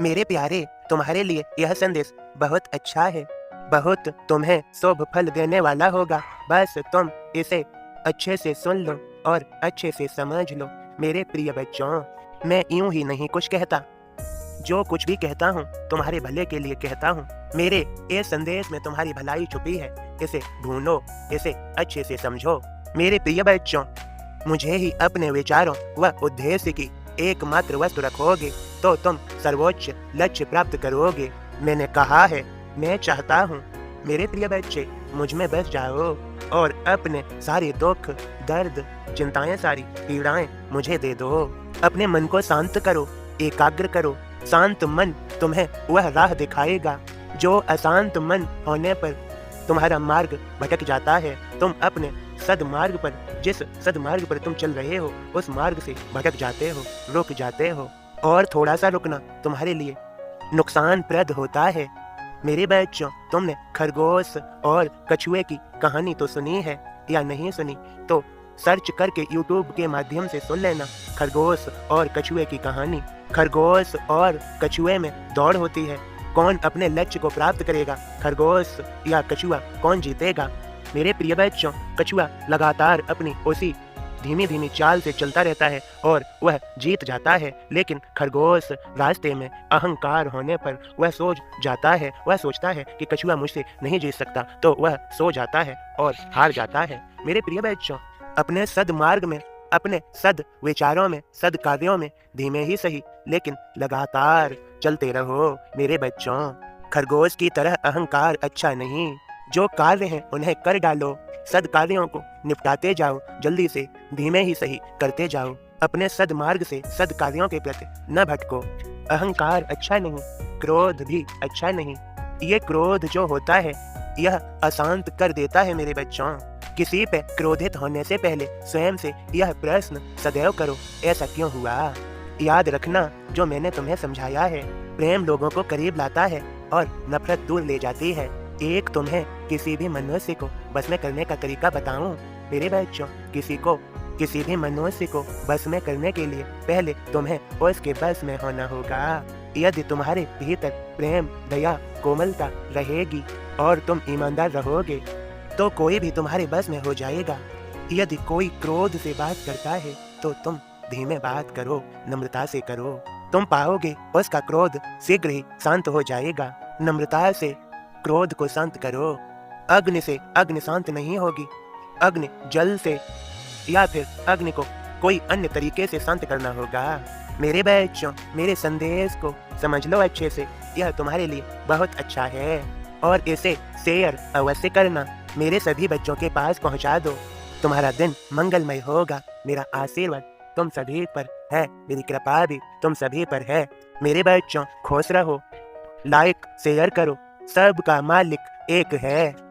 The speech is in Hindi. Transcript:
मेरे प्यारे, तुम्हारे लिए यह संदेश बहुत अच्छा है, बहुत तुम्हें शुभ फल देने वाला होगा। बस तुम इसे अच्छे से सुन लो और अच्छे से समझ लो। मेरे प्रिय बच्चों, मैं यूं ही नहीं कुछ कहता, जो कुछ भी कहता हूँ तुम्हारे भले के लिए कहता हूँ। मेरे इस संदेश में तुम्हारी भलाई छुपी है, इसे ढूंढो, इसे अच्छे से समझो। मेरे प्रिय बच्चों, मुझे ही अपने विचारों व उद्देश्य की एकमात्र वस्तु रखोगे तो तुम सर्वोच्च लक्ष्य प्राप्त करोगे। मैंने कहा है, मैं चाहता हूँ मेरे प्रिय बच्चे मुझ में बस जाओ और अपने सारे दुख, दर्द, चिंताएं, सारी पीड़ाएं मुझे दे दो। अपने मन को शांत करो, एकाग्र करो। शांत मन तुम्हें वह राह दिखाएगा जो अशांत मन होने पर तुम्हारा मार्ग भटक जाता है। तुम अपने सदमार्ग पर, जिस सदमार्ग पर तुम चल रहे हो, उस मार्ग से भटक जाते हो, रुक जाते हो, और थोड़ा सा रुकना तुम्हारे लिए नुकसानप्रद होता है। मेरे बच्चों, तुमने खरगोश और कछुए की कहानी तो सुनी है या नहीं सुनी? तो सर्च करके YouTube के माध्यम से सुन लेना खरगोश और कछुए की कहानी। खरगोश और कछुए में दौड़ होती है, कौन अपने लक्ष्य को प्राप्त करेगा, खरगोश या कछुआ, कौन जीतेगा? मेरे प्रिय बच्चों, कछुआ लगातार अपनी उसी धीमी धीमी चाल से चलता रहता है और वह जीत जाता है, लेकिन खरगोश रास्ते में अहंकार होने पर वह सो जाता है। वह सोचता है कि कछुआ मुझसे नहीं जीत सकता, तो वह सो जाता है और हार जाता है। मेरे प्रिय बच्चों, अपने सदमार्ग में, अपने सद विचारों में, सद कार्यों में धीमे ही सही लेकिन लगातार चलते रहो। मेरे बच्चों, खरगोश की तरह अहंकार अच्छा नहीं। जो कार्य हैं उन्हें कर डालो, सद कार्यों को निपटाते जाओ, जल्दी से, धीमे ही सही करते जाओ। अपने सदमार्ग से सद कार्यों के प्रति न भटको। अहंकार अच्छा नहीं, क्रोध भी अच्छा नहीं। ये क्रोध जो होता है यह अशांत कर देता है। मेरे बच्चों, किसी पे क्रोधित होने से पहले स्वयं से यह प्रश्न सदैव करो, ऐसा क्यों हुआ? याद रखना, जो मैंने तुम्हें समझाया है, प्रेम लोगों को करीब लाता है और नफरत दूर ले जाती है। एक तुम्हें किसी भी मनुष्य को बस में करने का तरीका बताऊं? मेरे बच्चों, किसी भी मनुष्य को बस में करने के लिए पहले तुम्हें उसके बस में होना होगा। यदि तुम्हारे भीतर प्रेम, दया, कोमलता रहेगी और तुम ईमानदार रहोगे तो कोई भी तुम्हारे बस में हो जाएगा। यदि कोई क्रोध से बात करता है तो तुम धीमे बात करो, नम्रता से करो। तुम पाओगे उसका क्रोध शीघ्र ही शांत हो जाएगा। नम्रता से क्रोध को शांत करो। अग्नि से अग्नि शांत नहीं होगी, अग्नि जल से या फिर अग्नि को कोई अन्य तरीके से शांत करना होगा। मेरे बच्चों, मेरे संदेश को समझ लो अच्छे से, यह तुम्हारे लिए बहुत अच्छा है और इसे शेयर अवश्य करना। मेरे सभी बच्चों के पास पहुंचा दो। तुम्हारा दिन मंगलमय होगा। मेरा आशीर्वाद तुम सभी पर है, मेरी कृपा भी तुम सभी पर है। मेरे बच्चों, खुश रहो, लाइक शेयर करो। सबका मालिक एक है।